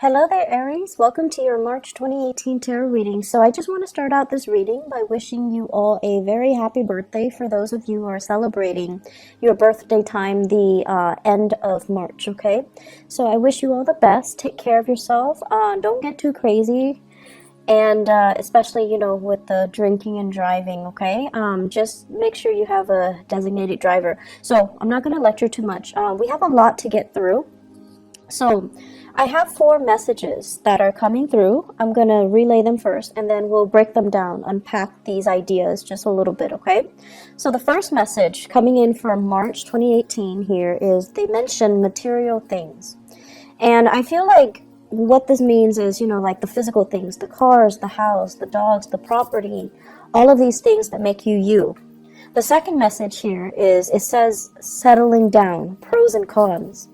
Hello there, Aries. Welcome to your March 2018 tarot reading. So I just want to start out this reading by wishing you all a very happy birthday for those of you who are celebrating your birthday time, the end of March, okay? So I wish you all the best. Take care of yourself. Don't get too crazy. And especially, with the drinking and driving, okay? Just make sure you have a designated driver. So I'm not going to lecture too much. We have a lot to get through. So I have 4 messages that are coming through. I'm going to relay them first, and then we'll break them down, unpack these ideas just a little bit, okay? So the first message coming in for March 2018 here is they mention material things. And I feel like what this means is, like the physical things, the cars, the house, the dogs, the property, all of these things that make you you. The second message here is it says settling down, pros and cons.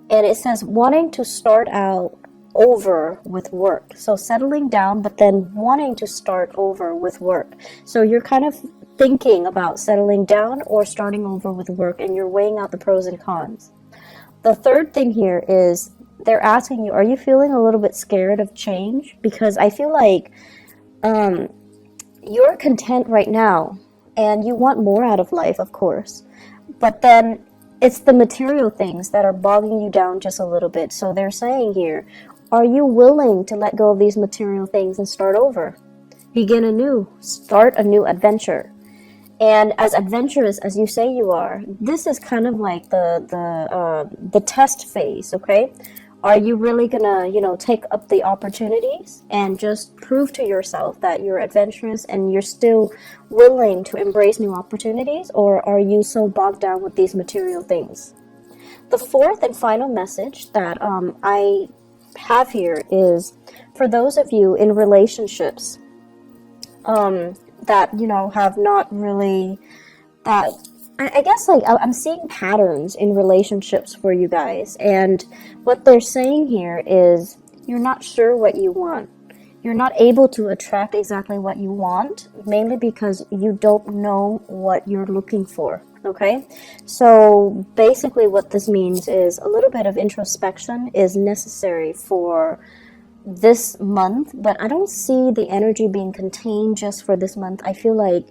And it says wanting to start out over with work. So settling down, but then wanting to start over with work. So you're kind of thinking about settling down or starting over with work, and you're weighing out the pros and cons. The third thing here is they're asking you, are you feeling a little bit scared of change? Because I feel like you're content right now and you want more out of life, of course. But then it's the material things that are bogging you down just a little bit. So they're saying here, are you willing to let go of these material things and start over? Begin anew. Start a new adventure. And as adventurous as you say you are, this is kind of like the test phase, okay? Are you really gonna, take up the opportunities and just prove to yourself that you're adventurous and you're still willing to embrace new opportunities, or are you so bogged down with these material things? The fourth and final message that I have here is for those of you in relationships that, have not really that I guess I'm seeing patterns in relationships for you guys, and what they're saying here is you're not sure what you want. You're not able to attract exactly what you want, mainly because you don't know what you're looking for, okay? So basically what this means is a little bit of introspection is necessary for this month, but I don't see the energy being contained just for this month. I feel like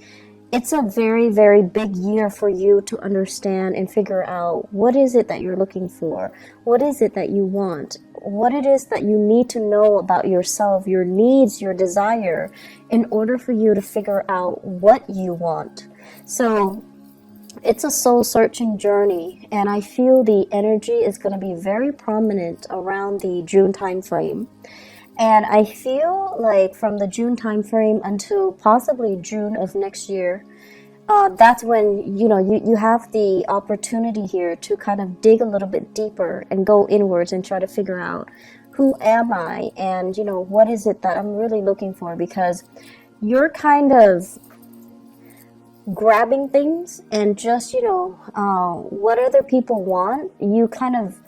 it's a very, very big year for you to understand and figure out what is it that you're looking for, what is it that you want, what it is that you need to know about yourself, your needs, your desire, in order for you to figure out what you want. So it's a soul-searching journey, and I feel the energy is going to be very prominent around the June time frame. And I feel like from the June time frame until possibly June of next year, that's when, you have the opportunity here to kind of dig a little bit deeper and go inwards and try to figure out who am I and, what is it that I'm really looking for, because you're kind of grabbing things and just, what other people want, you kind of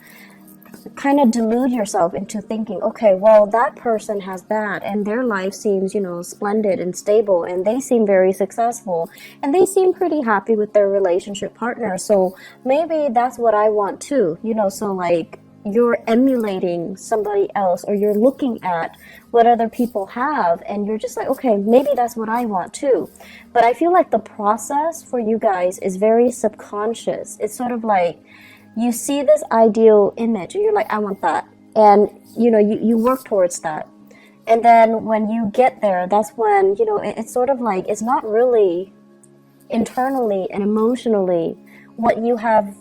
delude yourself into thinking, okay, well, that person has that and their life seems, splendid and stable, and they seem very successful and they seem pretty happy with their relationship partner, so maybe that's what I want too, so like you're emulating somebody else, or you're looking at what other people have and you're just like, okay, maybe that's what I want too. But I feel like the process for you guys is very subconscious. It's sort of like you see this ideal image and you're like, I want that. And, you work towards that. And then when you get there, that's when, it's sort of like, it's not really internally and emotionally what you have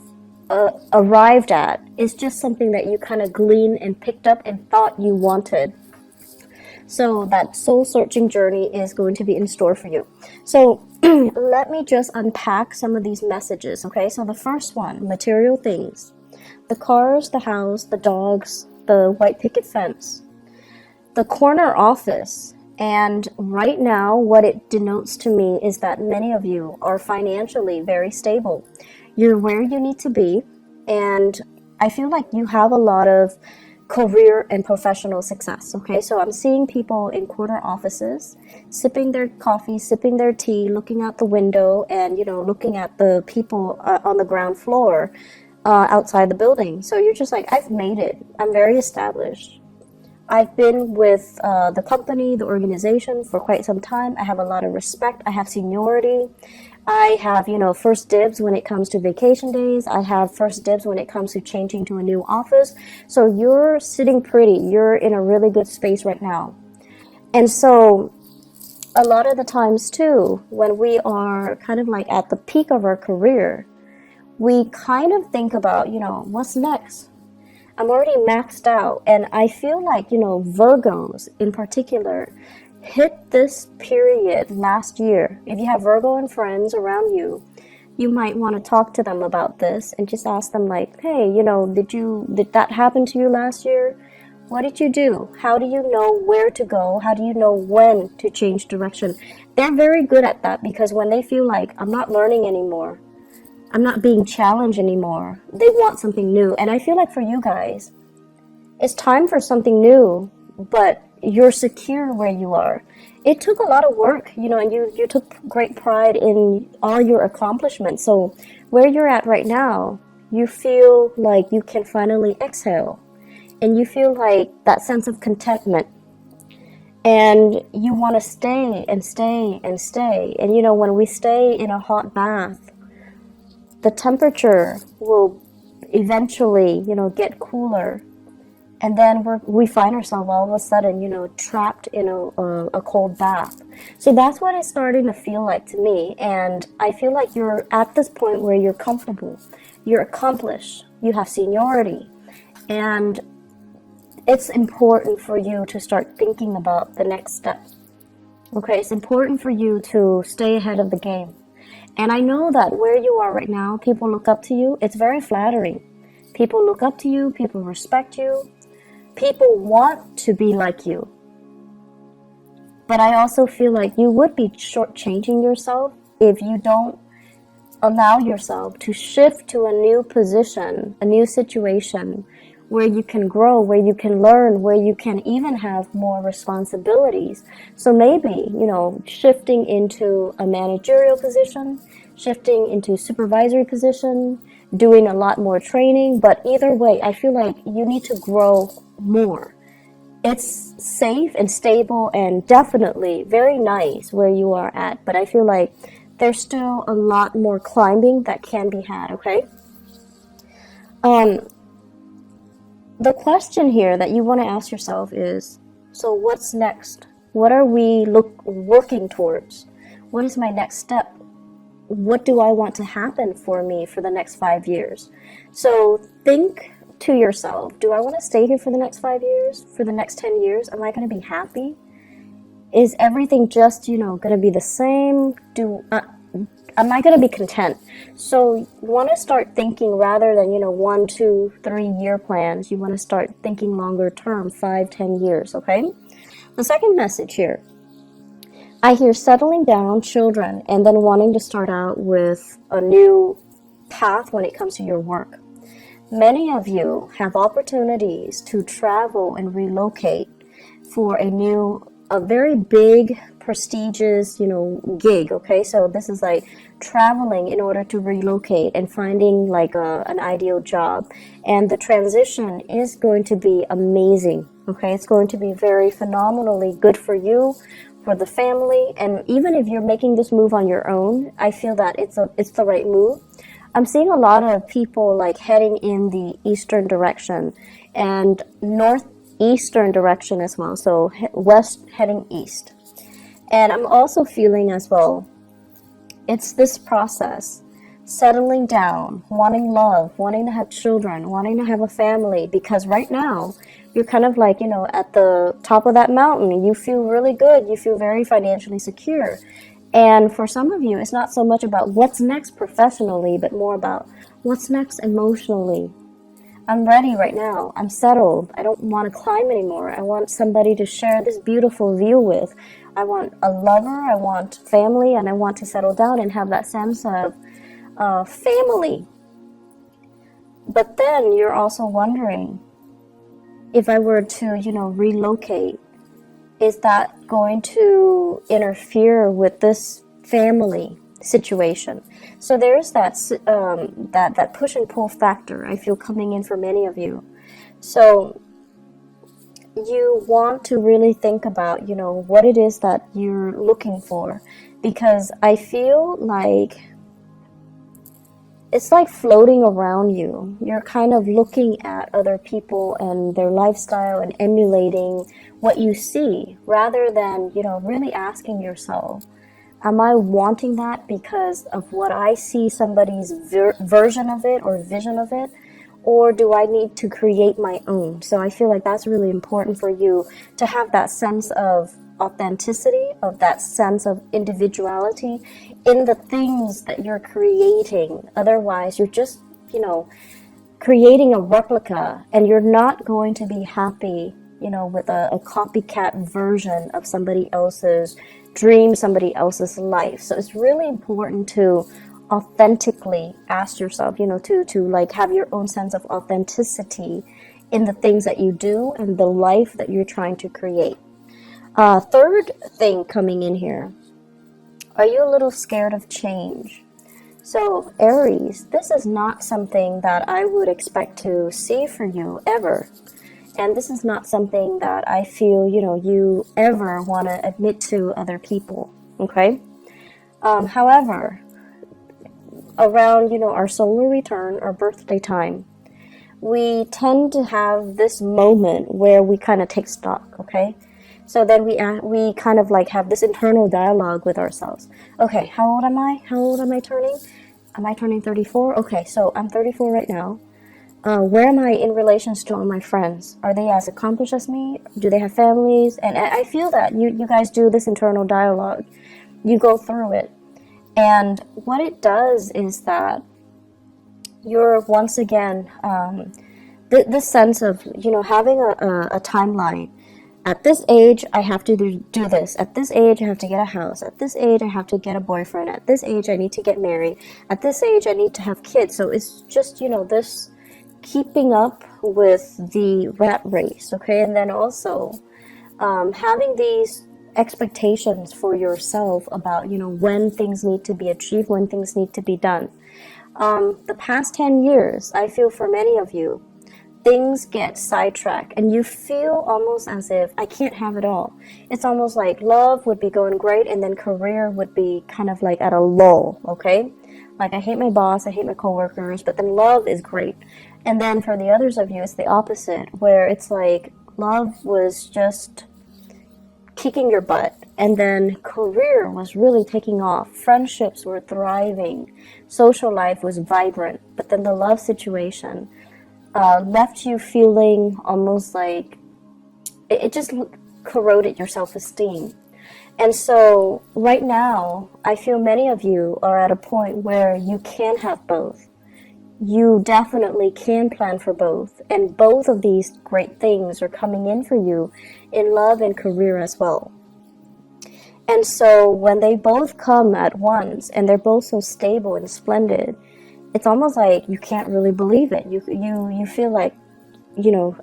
arrived at. It's just something that you kind of gleaned and picked up and thought you wanted. So that soul-searching journey is going to be in store for you. So let me just unpack some of these messages, okay? So the first one, material things. The cars, the house, the dogs, the white picket fence, the corner office. And right now, what it denotes to me is that many of you are financially very stable. You're where you need to be, and I feel like you have a lot of career and professional success, okay? So I'm seeing people in corner offices, sipping their coffee, sipping their tea, looking out the window, and, looking at the people on the ground floor, outside the building. So you're just like, I've made it. I'm very established. I've been with the company, the organization for quite some time. I have a lot of respect. I have seniority. I have, first dibs when it comes to vacation days. I have first dibs when it comes to changing to a new office. So you're sitting pretty. You're in a really good space right now. And so a lot of the times too, when we are kind of like at the peak of our career, we kind of think about, what's next? I'm already maxed out, and I feel like, Virgos in particular hit this period last year. If you have Virgo and friends around you, you might want to talk to them about this and just ask them like, hey, did that happen to you last year? What did you do? How do you know where to go? How do you know when to change direction? They're very good at that, because when they feel like, I'm not learning anymore, I'm not being challenged anymore, they want something new. And I feel like for you guys, it's time for something new, but you're secure where you are. It took a lot of work, and you took great pride in all your accomplishments. So where you're at right now, you feel like you can finally exhale, and you feel like that sense of contentment, and you want to stay and stay and stay. And when we stay in a hot bath, the temperature will eventually, get cooler. And then we find ourselves all of a sudden, trapped in a cold bath. So that's what it's starting to feel like to me. And I feel like you're at this point where you're comfortable, you're accomplished, you have seniority. And it's important for you to start thinking about the next step. Okay, it's important for you to stay ahead of the game. And I know that where you are right now, people look up to you. It's very flattering. People look up to you. People respect you. People want to be like you. But I also feel like you would be shortchanging yourself if you don't allow yourself to shift to a new position, a new situation, where you can grow, where you can learn, where you can even have more responsibilities. So maybe, shifting into a managerial position, shifting into supervisory position, doing a lot more training. But either way, I feel like you need to grow more. It's safe and stable and definitely very nice where you are at. But I feel like there's still a lot more climbing that can be had, okay? The question here that you want to ask yourself is, so what's next? What are we working towards? What is my next step? What do I want to happen for me for the next 5 years? So think to yourself, do I want to stay here for the next 5 years? For the next 10 years? Am I going to be happy? Is everything just, going to be the same? Am I going to be content? So you want to start thinking rather than, 1, 2, 3 year plans. You want to start thinking longer term, 5, 10 years, okay? The second message here, I hear settling down, children, and then wanting to start out with a new path when it comes to your work. Many of you have opportunities to travel and relocate for a very big, prestigious, gig, okay? So this is like traveling in order to relocate and finding like an ideal job. And the transition is going to be amazing, okay? It's going to be very phenomenally good for you, for the family. And even if you're making this move on your own, I feel that it's the right move. I'm seeing a lot of people like heading in the eastern direction and northeastern direction as well. So west heading east. And I'm also feeling as well, it's this process, settling down, wanting love, wanting to have children, wanting to have a family, because right now you're kind of like, at the top of that mountain. You feel really good. You feel very financially secure. And for some of you, it's not so much about what's next professionally, but more about what's next emotionally. I'm ready right now. I'm settled. I don't want to climb anymore. I want somebody to share this beautiful view with. I want a lover. I want family, and I want to settle down and have that sense of family. But then you're also wondering, if I were to, relocate, is that going to interfere with this family? situation. So there's that push and pull factor I feel coming in for many of you. So you want to really think about, what it is that you're looking for, because I feel like it's like floating around you. You're kind of looking at other people and their lifestyle and emulating what you see, rather than, really asking yourself, am I wanting that because of what I see somebody's version of it or vision of it? Or do I need to create my own? So I feel like that's really important for you to have that sense of authenticity, of that sense of individuality in the things that you're creating. Otherwise, you're just, creating a replica, and you're not going to be happy, with a copycat version of somebody else's dream, somebody else's life. So it's really important to authentically ask yourself, to like have your own sense of authenticity in the things that you do and the life that you're trying to create. Third thing coming in here, are you a little scared of change? So Aries, this is not something that I would expect to see for you ever. And this is not something that I feel, you ever want to admit to other people, okay? However, around, our solar return or birthday time, we tend to have this moment where we kind of take stock, okay? So then we kind of like have this internal dialogue with ourselves. Okay, how old am I? How old am I turning? Am I turning 34? Okay, so I'm 34 right now. Where am I in relation to all my friends? Are they as accomplished as me? Do they have families? And I feel that you guys do this internal dialogue. You go through it. And what it does is that you're once again, this sense of, having a timeline. At this age, I have to do this. At this age, I have to get a house. At this age, I have to get a boyfriend. At this age, I need to get married. At this age, I need to have kids. So it's just, this keeping up with the rat race, okay? And then also having these expectations for yourself about, when things need to be achieved, when things need to be done. The past 10 years, I feel for many of you, things get sidetracked and you feel almost as if I can't have it all. It's almost like love would be going great and then career would be kind of like at a lull, okay? Like I hate my boss, I hate my coworkers, but then love is great. And then for the others of you, it's the opposite, where it's like love was just kicking your butt, and then career was really taking off. Friendships were thriving. Social life was vibrant, but then the love situation left you feeling almost like it just corroded your self-esteem. And so right now, I feel many of you are at a point where you can have both. You definitely can plan for both, and both of these great things are coming in for you in love and career as well. And so when they both come at once and they're both so stable and splendid, it's almost like you can't really believe it. You feel like,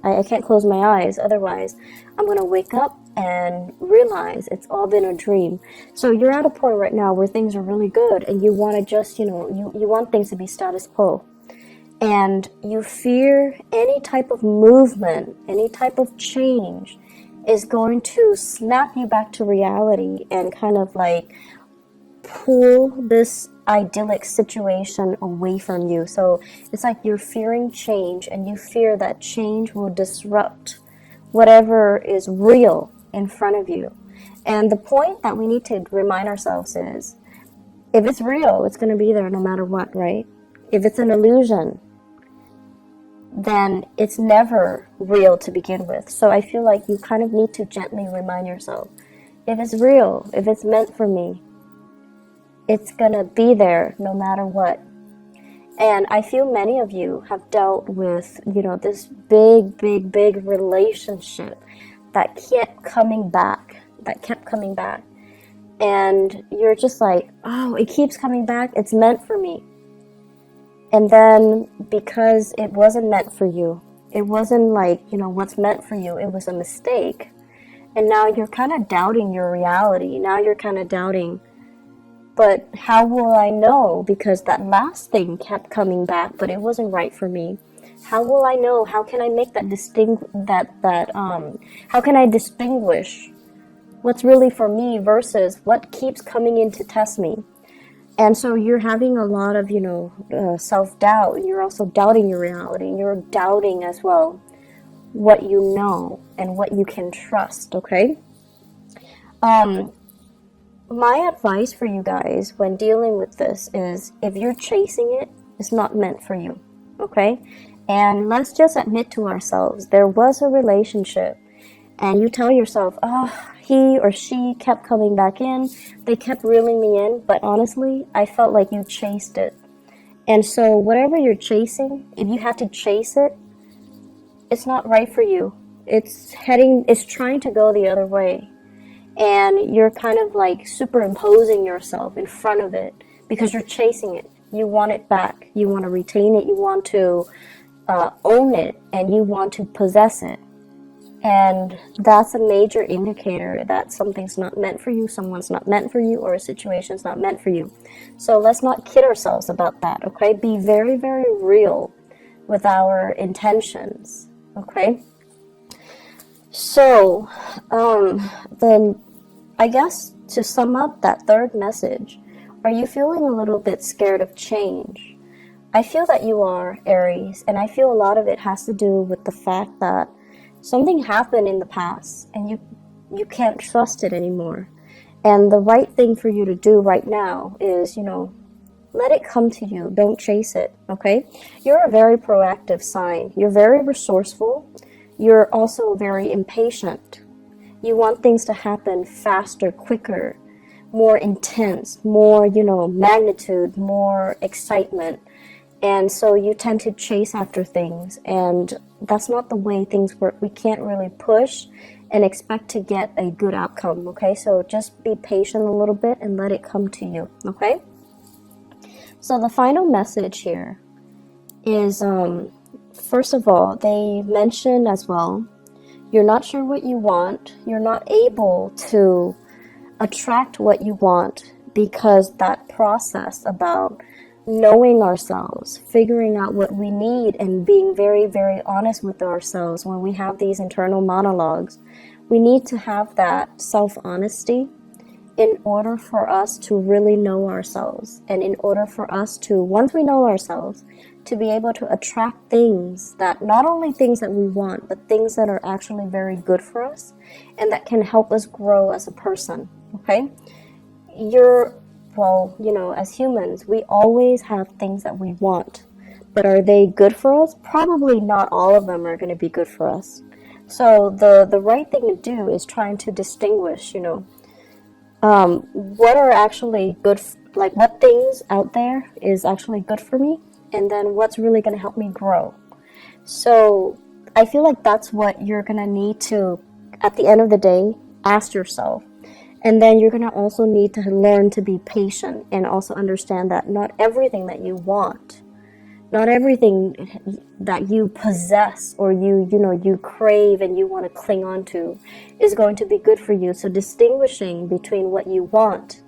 I can't close my eyes, otherwise I'm going to wake up and realize it's all been a dream. So you're at a point right now where things are really good and you want to just, you want things to be status quo. And you fear any type of movement, any type of change is going to snap you back to reality and kind of like pull this idyllic situation away from you. So it's like you're fearing change, and you fear that change will disrupt whatever is real in front of you. And the point that we need to remind ourselves is, if it's real, it's going to be there no matter what, right? If it's an illusion, then it's never real to begin with. So I feel like you kind of need to gently remind yourself, if it's real, if it's meant for me, it's gonna be there no matter what. And I feel many of you have dealt with, this big relationship that kept coming back. And you're just like, oh, it keeps coming back, it's meant for me. And then because it wasn't meant for you, it wasn't like, what's meant for you, it was a mistake. And now you're kind of doubting your reality. Now you're kind of doubting, But how will I know? Because that last thing kept coming back, but it wasn't right for me. How will I know? How can I make that how can I distinguish what's really for me versus what keeps coming in to test me? And so you're having a lot of, self-doubt. You're also doubting your reality. You're doubting as well what you know and what you can trust, okay? My advice for you guys when dealing with this is, if you're chasing it, it's not meant for you, okay? And let's just admit to ourselves, there was a relationship and you tell yourself, oh, he or she kept coming back in, they kept reeling me in, but honestly, I felt like you chased it. And so whatever you're chasing, if you had to chase it, it's not right for you. It's trying to go the other way. And you're kind of like superimposing yourself in front of it because you're chasing it. You want it back. You want to retain it. You want to own it, and you want to possess it. And that's a major indicator that something's not meant for you, someone's not meant for you, or a situation's not meant for you. So let's not kid ourselves about that, okay? Be very, very real with our intentions, okay? So, then I guess to sum up that third message, are you feeling a little bit scared of change? I feel that you are, Aries, and I feel a lot of it has to do with the fact that something happened in the past and you can't trust it anymore. And the right thing for you to do right now is, let it come to you. Don't chase it, okay? You're a very proactive sign. You're very resourceful. You're also very impatient. You want things to happen faster, quicker, more intense, more, magnitude, more excitement. And so you tend to chase after things, and that's not the way things work. We can't really push and expect to get a good outcome, okay? So just be patient a little bit and let it come to you, okay? So the final message here is, first of all, they mention as well, you're not sure what you want. You're not able to attract what you want because that process about knowing ourselves, figuring out what we need, and being very, very honest with ourselves when we have these internal monologues, we need to have that self-honesty in order for us to really know ourselves, and in order for us to, once we know ourselves, to be able to attract things that, not only things that we want, but things that are actually very good for us and that can help us grow as a person, okay? As humans, we always have things that we want, but are they good for us? Probably not all of them are going to be good for us. So the right thing to do is trying to distinguish, what are actually good, what things out there is actually good for me, and then what's really going to help me grow. So I feel like that's what you're going to need to, at the end of the day, ask yourself. And then you're going to also need to learn to be patient and also understand that not everything that you want, not everything that you possess or you crave and you want to cling on to is going to be good for you. So distinguishing between what you want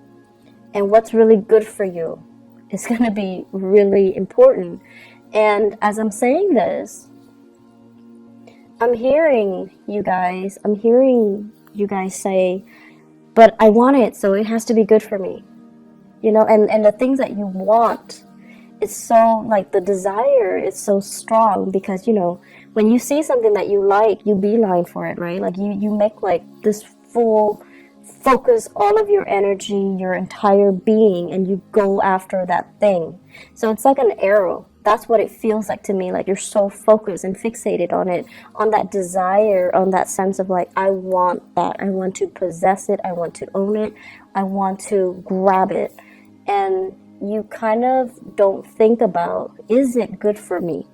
and what's really good for you is going to be really important. And as I'm saying this, I'm hearing you guys say, but I want it, so it has to be good for me. And the things that you want, it's so, the desire is so strong because, when you see something that you like, you beeline for it, right? You make this full focus all of your energy, your entire being, and you go after that thing. So it's like an arrow. That's what it feels like to me. You're so focused and fixated on it, on that desire, on that sense of I want that. I want to possess it. I want to own it. I want to grab it. And you kind of don't think about, is it good for me?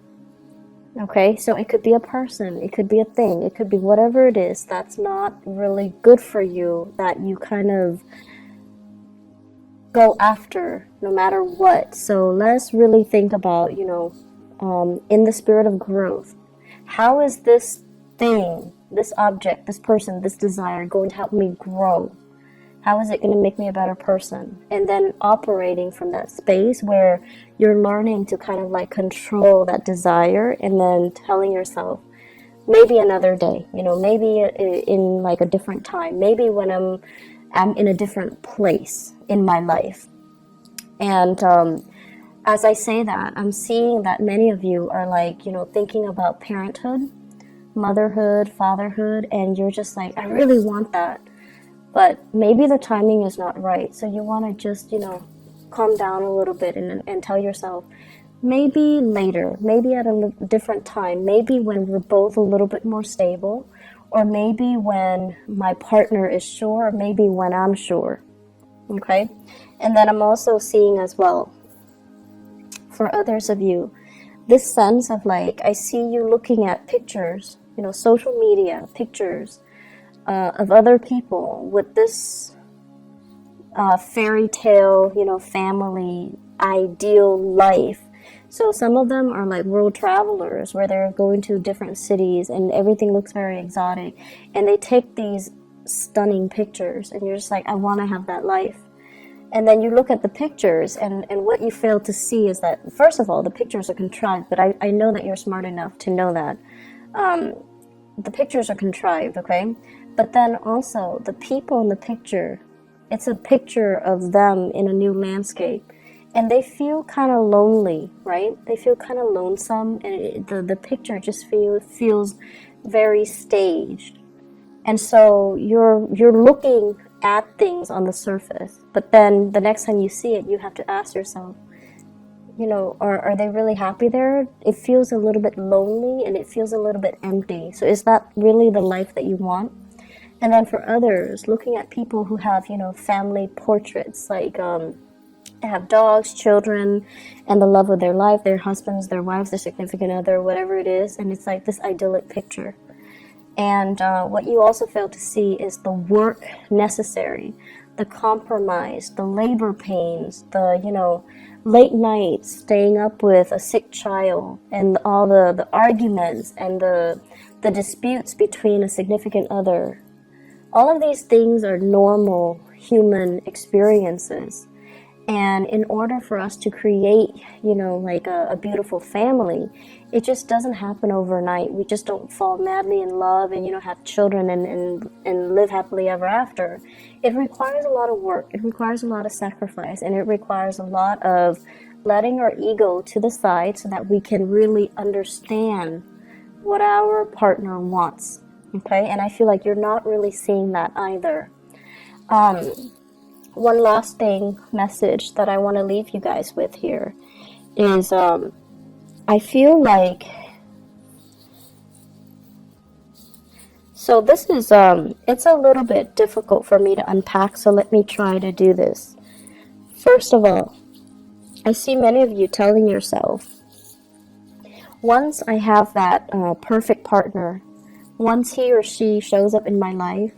Okay, so it could be a person, it could be a thing, it could be whatever it is that's not really good for you, that you kind of go after no matter what. So let's really think about, in the spirit of growth, how is this thing, this object, this person, this desire going to help me grow? How is it going to make me a better person? And then operating from that space where you're learning to kind of like control that desire, and then telling yourself, maybe another day, maybe in like a different time, maybe when I'm in a different place in my life. And as I say that, I'm seeing that many of you are like, thinking about parenthood, motherhood, fatherhood, and you're just like, I really want that. But maybe the timing is not right. So you want to just, calm down a little bit and tell yourself, maybe later, maybe at a different time, maybe when we're both a little bit more stable, or maybe when my partner is sure, or maybe when I'm sure. Okay? And then I'm also seeing as well, for others of you, this sense of like, I see you looking at pictures, social media pictures of other people with this fairy tale, family ideal life. So some of them are like world travelers where they're going to different cities and everything looks very exotic, and they take these stunning pictures and you're just like, I want to have that life. And then you look at the pictures, and what you fail to see is that, first of all, the pictures are contrived, but I know that you're smart enough to know that the pictures are contrived, okay? But then also, the people in the picture, it's a picture of them in a new landscape, and they feel kind of lonely, right? They feel kind of lonesome, and the picture just feels very staged. And so you're looking at things on the surface, but then the next time you see it, you have to ask yourself, are they really happy there? It feels a little bit lonely and it feels a little bit empty. So is that really the life that you want? And then for others, looking at people who have, family portraits, like they have dogs, children, and the love of their life, their husbands, their wives, their significant other, whatever it is, and it's like this idyllic picture. And what you also fail to see is the work necessary, the compromise, the labor pains, the, late nights, staying up with a sick child, and all the arguments and the disputes between a significant other. All of these things are normal human experiences. And in order for us to create, like a beautiful family, it just doesn't happen overnight. We just don't fall madly in love and, have children and live happily ever after. It requires a lot of work. It requires a lot of sacrifice. And it requires a lot of letting our ego to the side so that we can really understand what our partner wants. Okay? And I feel like you're not really seeing that either. One last message that I want to leave you guys with here is I feel like, so this is, it's a little bit difficult for me to unpack, so let me try to do this. First of all, I see many of you telling yourself, once I have that perfect partner, once he or she shows up in my life,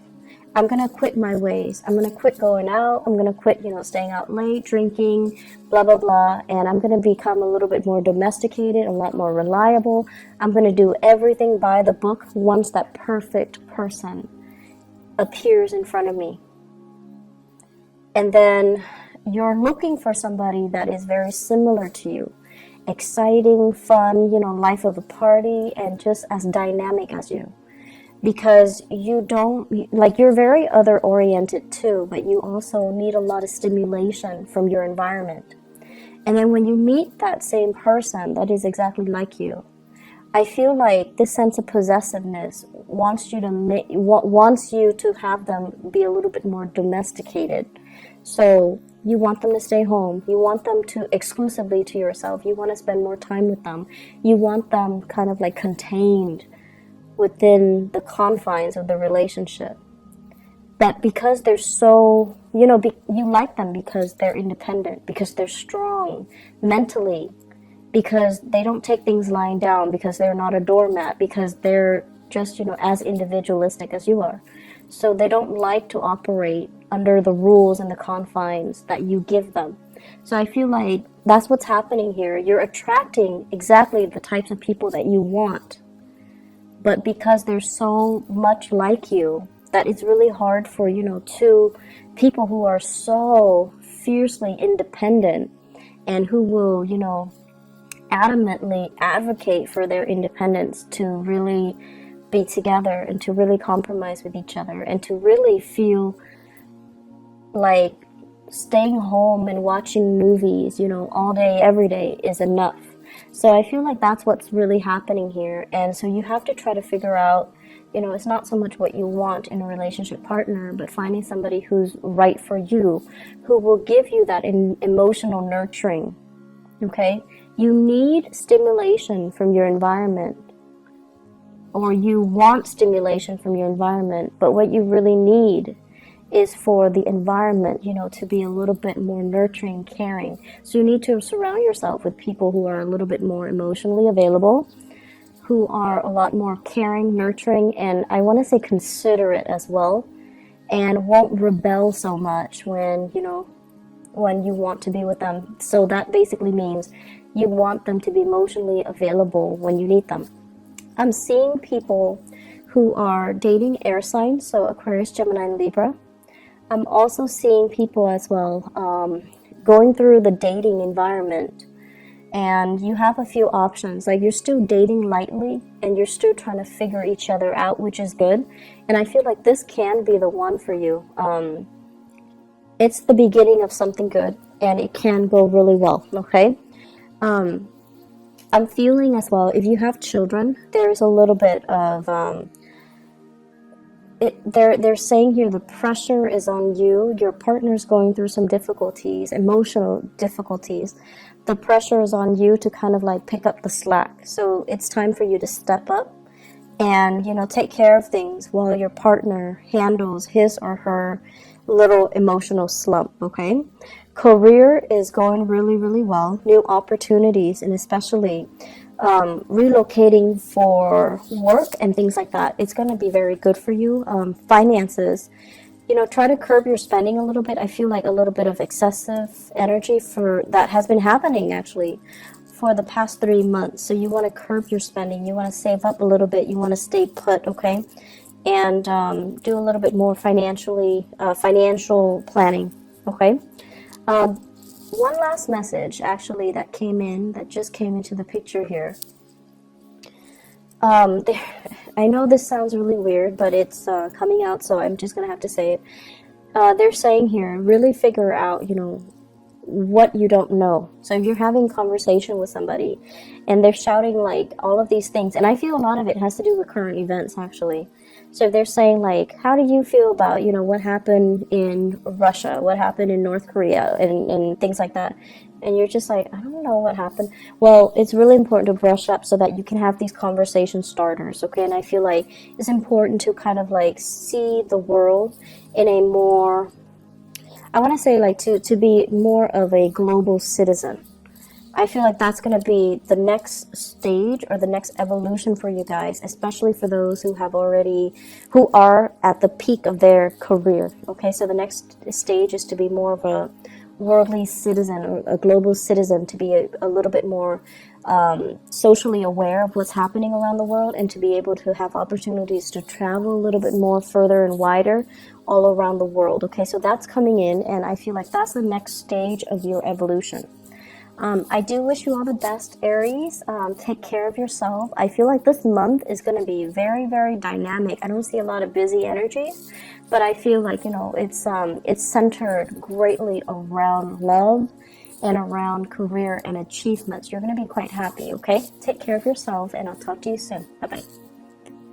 I'm going to quit my ways. I'm going to quit going out. I'm going to quit, staying out late, drinking, blah, blah, blah. And I'm going to become a little bit more domesticated, a lot more reliable. I'm going to do everything by the book once that perfect person appears in front of me. And then you're looking for somebody that is very similar to you. Exciting, fun, life of the party, and just as dynamic as you. Because you're very other oriented too, but you also need a lot of stimulation from your environment. And then when you meet that same person that is exactly like you, I feel like this sense of possessiveness wants you to have them be a little bit more domesticated. So you want them to stay home. You want them to exclusively to yourself. You want to spend more time with them. You want them kind of like contained within the confines of the relationship. But because they're so, you like them because they're independent, because they're strong mentally, because they don't take things lying down, because they're not a doormat, because they're just, as individualistic as you are. So they don't like to operate under the rules and the confines that you give them. So I feel like that's what's happening here. You're attracting exactly the types of people that you want. But because they're so much like you, that it's really hard for, two people who are so fiercely independent and who will, adamantly advocate for their independence to really be together and to really compromise with each other and to really feel like staying home and watching movies, all day, every day is enough. So I feel like that's what's really happening here. And so you have to try to figure out, it's not so much what you want in a relationship partner, but finding somebody who's right for you, who will give you that emotional nurturing. Okay? You need stimulation from your environment, or you want stimulation from your environment, but what you really need is for the environment, to be a little bit more nurturing, caring. So you need to surround yourself with people who are a little bit more emotionally available, who are a lot more caring, nurturing, and I want to say considerate as well, and won't rebel so much when you want to be with them. So that basically means you want them to be emotionally available when you need them. I'm seeing people who are dating air signs, so Aquarius, Gemini, and Libra. I'm also seeing people as well going through the dating environment, and you have a few options. Like, you're still dating lightly and you're still trying to figure each other out, which is good. And I feel like this can be the one for you. It's the beginning of something good and it can go really well, okay? I'm feeling as well, if you have children, there's a little bit of they're saying here the pressure is on you. Your partner's going through some difficulties, emotional difficulties. The pressure is on you to kind of like pick up the slack. So it's time for you to step up and, take care of things while your partner handles his or her little emotional slump, okay? Career is going really, really well. New opportunities, and especially relocating for work and things like that. It's going to be very good for you. Finances, try to curb your spending a little bit. I feel like a little bit of excessive energy for that has been happening actually for the past 3 months. So you want to curb your spending. You want to save up a little bit. You want to stay put, okay? And do a little bit more financial planning, okay? One last message, actually, that just came into the picture here. I know this sounds really weird, but it's coming out, so I'm just going to have to say it. They're saying here, really figure out, what you don't know. So if you're having a conversation with somebody and they're shouting like all of these things, and I feel a lot of it has to do with current events, actually. So if they're saying like, how do you feel about, what happened in Russia, what happened in North Korea, and things like that, and you're just like, I don't know what happened. Well, it's really important to brush up so that you can have these conversation starters, okay? And I feel like it's important to kind of like see the world in a more, I want to say like to be more of a global citizen. I feel like that's going to be the next stage or the next evolution for you guys, especially for those who are at the peak of their career. Okay, so the next stage is to be more of a worldly citizen or a global citizen, to be a little bit more socially aware of what's happening around the world, and to be able to have opportunities to travel a little bit more further and wider all around the world. Okay, so that's coming in, and I feel like that's the next stage of your evolution. I do wish you all the best, Aries. Take care of yourself. I feel like this month is going to be very, very dynamic. I don't see a lot of busy energies, but I feel like, it's centered greatly around love and around career and achievements. You're going to be quite happy, okay? Take care of yourself, and I'll talk to you soon. Bye-bye.